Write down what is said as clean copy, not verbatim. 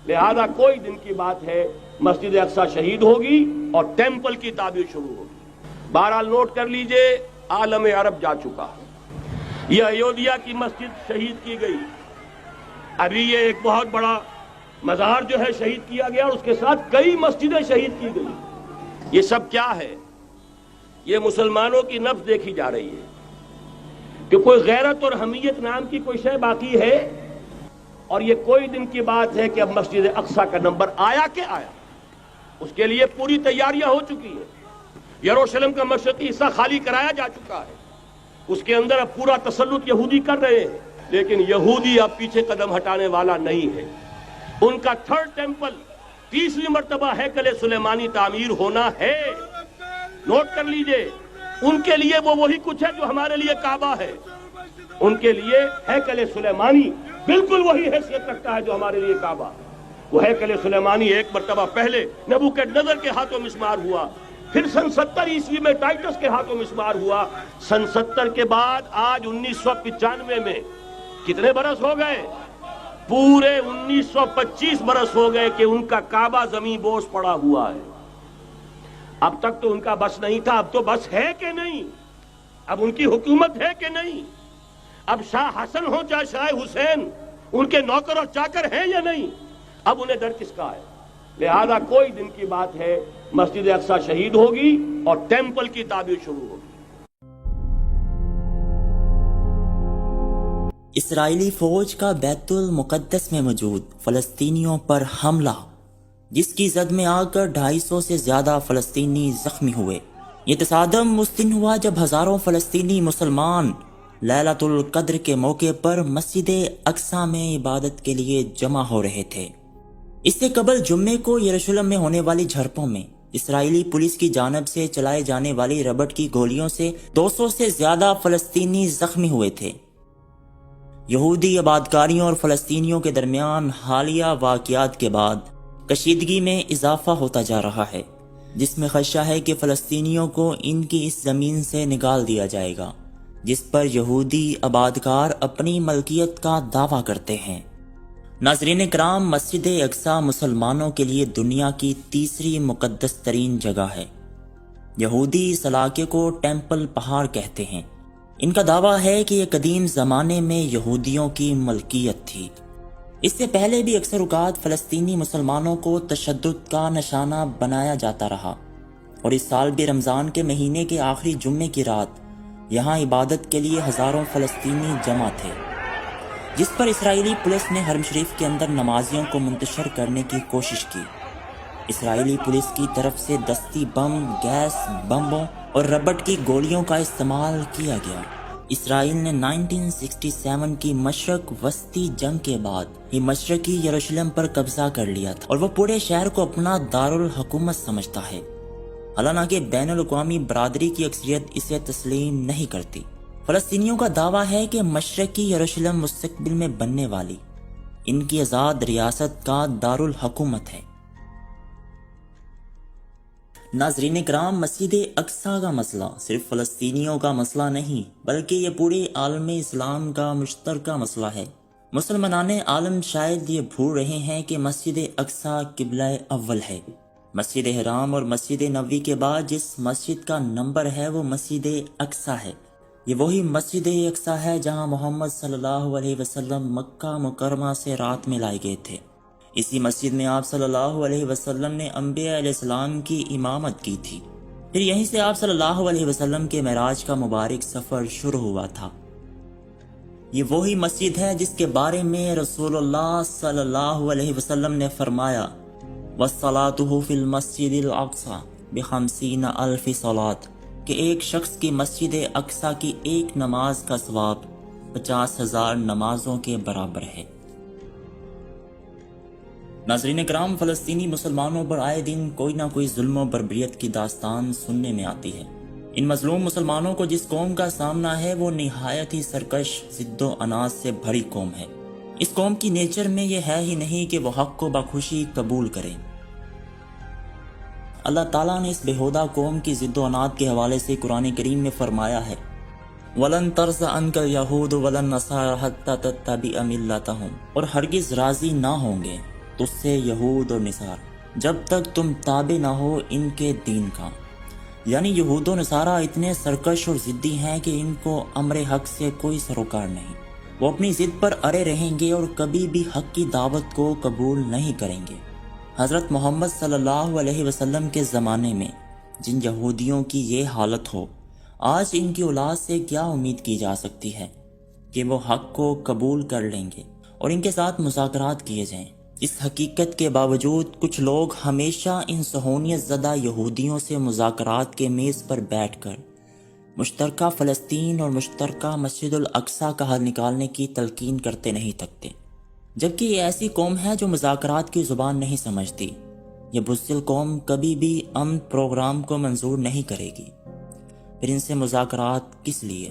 لہذا کوئی دن کی بات ہے مسجد اقصی شہید ہوگی اور ٹیمپل کی تعمیر شروع ہوگی۔ بہرحال نوٹ کر لیجئے، عالم عرب جا چکا، یہ ایودھیا کی مسجد شہید کی گئی، ابھی یہ ایک بہت بڑا مزار جو ہے شہید کیا گیا، اور اس کے ساتھ کئی مسجدیں شہید کی گئی۔ یہ سب کیا ہے؟ یہ مسلمانوں کی نفس دیکھی جا رہی ہے کہ کوئی غیرت اور حمیت نام کی کوئی شے باقی ہے، اور یہ کوئی دن کی بات ہے کہ اب مسجد اقصی کا نمبر آیا کہ آیا، اس کے لیے پوری تیاریاں ہو چکی ہیں۔ یروشلم کا مشرقی حصہ خالی کرایا جا چکا ہے، اس کے اندر اب پورا تسلط یہودی کر رہے ہیں، لیکن یہودی اب پیچھے قدم ہٹانے والا نہیں ہے۔ ان کا تھرڈ ٹیمپل، تیسری مرتبہ ہیکل سلیمانی تعمیر ہونا ہے۔ نوٹ کر لیجئے، ان کے لیے وہ وہی کچھ ہے جو ہمارے لیے کعبہ ہے، ان کے لیے ہیکل سلیمانی بالکل وہی حیثیت رکھتا ہے جو ہمارے لیے کعبہ۔ وہ ہیکل سلیمانی ایک مرتبہ پہلے نبوکدنضر کے ہاتھوں مسمار ہوا، پھر سن 70 عیسوی میں ٹائٹس کے ہاتھوں مسمار ہوا، سن 70 کے بعد آج 1995 میں کتنے برس ہو گئے؟ پورے 1925 برس ہو گئے کہ ان کا کعبہ زمین بوس پڑا ہوا ہے۔ اب تک تو ان کا بس نہیں تھا، اب تو بس ہے کہ نہیں؟ اب ان کی حکومت ہے کہ نہیں؟ اب شاہ حسن ہو چاہے شاہ حسین، ان کے نوکر اور چاکر ہیں یا نہیں؟ اب انہیں ڈر کس کا ہے؟ لہذا کوئی دن کی بات ہے مسجد اقصی شہید ہوگی اور ٹیمپل کی تعمیر شروع ہوگی۔ اسرائیلی فوج کا بیت المقدس میں موجود فلسطینیوں پر حملہ، جس کی زد میں آ کر 250 سے زیادہ فلسطینی زخمی ہوئے۔ یہ تصادم اس دن ہوا جب ہزاروں فلسطینی مسلمان لیلۃ القدر کے موقع پر مسجد اقصی میں عبادت کے لیے جمع ہو رہے تھے۔ اس سے قبل جمعے کو یروشلم میں ہونے والی جھڑپوں میں اسرائیلی پولیس کی جانب سے چلائے جانے والی ربڑ کی گولیوں سے 200 سے زیادہ فلسطینی زخمی ہوئے تھے۔ یہودی آبادکاریوں اور فلسطینیوں کے درمیان حالیہ واقعات کے بعد کشیدگی میں اضافہ ہوتا جا رہا ہے، جس میں خدشہ ہے کہ فلسطینیوں کو ان کی اس زمین سے نکال دیا جائے گا جس پر یہودی آبادکار اپنی ملکیت کا دعویٰ کرتے ہیں۔ ناظرین کرام، مسجد اقصی مسلمانوں کے لیے دنیا کی تیسری مقدس ترین جگہ ہے۔ یہودی اس علاقے کو ٹیمپل پہاڑ کہتے ہیں۔ ان کا دعویٰ ہے کہ یہ قدیم زمانے میں یہودیوں کی ملکیت تھی۔ اس سے پہلے بھی اکثر اوقات فلسطینی مسلمانوں کو تشدد کا نشانہ بنایا جاتا رہا، اور اس سال بھی رمضان کے مہینے کے آخری جمعے کی رات یہاں عبادت کے لیے ہزاروں فلسطینی جمع تھے، جس پر اسرائیلی پولیس نے حرم شریف کے اندر نمازیوں کو منتشر کرنے کی کوشش کی۔ اسرائیلی پولیس کی طرف سے دستی بم، گیس بمبوں اور ربڑ کی گولیوں کا استعمال کیا گیا۔ اسرائیل نے 1967 کی مشرق وسطی جنگ کے بعد یہ مشرقی یروشلم پر قبضہ کر لیا تھا، اور وہ پورے شہر کو اپنا دارالحکومت سمجھتا ہے، حالانکہ بین الاقوامی برادری کی اکثریت اسے تسلیم نہیں کرتی۔ فلسطینیوں کا دعویٰ ہے کہ مشرقی یروشلم مستقبل میں بننے والی ان کی آزاد ریاست کا دارالحکومت ہے۔ ناظرین کرام، مسجد اقصی کا مسئلہ صرف فلسطینیوں کا مسئلہ نہیں، بلکہ یہ پورے عالم اسلام کا مشترکہ مسئلہ ہے۔ مسلمان عالم شاید یہ بھول رہے ہیں کہ مسجد اقصی قبلہ اول ہے۔ مسجد حرام اور مسجد نبوی کے بعد جس مسجد کا نمبر ہے وہ مسجد اقصی ہے۔ یہ وہی مسجد اقصی ہے جہاں محمد صلی اللہ علیہ وسلم مکہ مکرمہ سے رات میں لائے گئے تھے۔ اسی مسجد میں آپ صلی اللہ علیہ وسلم نے انبیاء علیہ السلام کی امامت کی تھی۔ پھر یہیں سے آپ صلی اللہ علیہ وسلم کے معراج کا مبارک سفر شروع ہوا تھا۔ یہ وہی مسجد ہے جس کے بارے میں رسول اللہ صلی اللہ علیہ وسلم نے فرمایا، وَالصَّلَاةُ فِي الْمَسْجِدِ الْأَقْصَى ب50,000 صلاة، کہ ایک شخص کی مسجد اقصی کی ایک نماز کا ثواب 50,000 نمازوں کے برابر ہے۔ ناظرین کرام، فلسطینی مسلمانوں پر آئے دن کوئی نہ کوئی ظلم و بربریت کی داستان سننے میں آتی ہے۔ ان مظلوم مسلمانوں کو جس قوم کا سامنا ہے وہ نہایت ہی سرکش، ضد و اناج سے بھری قوم ہے۔ اس قوم کی نیچر میں یہ ہے ہی نہیں کہ وہ حق کو بخوشی قبول کریں۔ اللہ تعالیٰ نے اس بےہودہ قوم کی ضد و اناد کے حوالے سے قرآن کریم میں فرمایا ہے، وَلَن تَرْضَ عَنْكَ الْيَهُودُ وَلَا النَّصَارَىٰ حَتَّىٰ تَتَّبِعَ مِلَّتَهُمْ، اور ہرگز راضی نہ ہوں گے تجھ سے یہود اور نصارہ جب تک تم تابع نہ ہو ان کے دین کا۔ یعنی یہود و نصارہ اتنے سرکش اور ضدی ہیں کہ ان کو امر حق سے کوئی سروکار نہیں۔ وہ اپنی ضد پر اڑے رہیں گے اور کبھی بھی حق کی دعوت کو قبول نہیں کریں گے۔ حضرت محمد صلی اللہ علیہ وسلم کے زمانے میں جن یہودیوں کی یہ حالت ہو، آج ان کی اولاد سے کیا امید کی جا سکتی ہے کہ وہ حق کو قبول کر لیں گے اور ان کے ساتھ مذاکرات کیے جائیں۔ اس حقیقت کے باوجود کچھ لوگ ہمیشہ ان صہیونیت زدہ یہودیوں سے مذاکرات کے میز پر بیٹھ کر مشترکہ فلسطین اور مشترکہ مسجد الاقصیٰ کا حل نکالنے کی تلقین کرتے نہیں تھکتے، جبکہ یہ ایسی قوم ہے جو مذاکرات کی زبان نہیں سمجھتی۔ یہ بزدل قوم کبھی بھی امن پروگرام کو منظور نہیں کرے گی، پھر ان سے مذاکرات کس لیے؟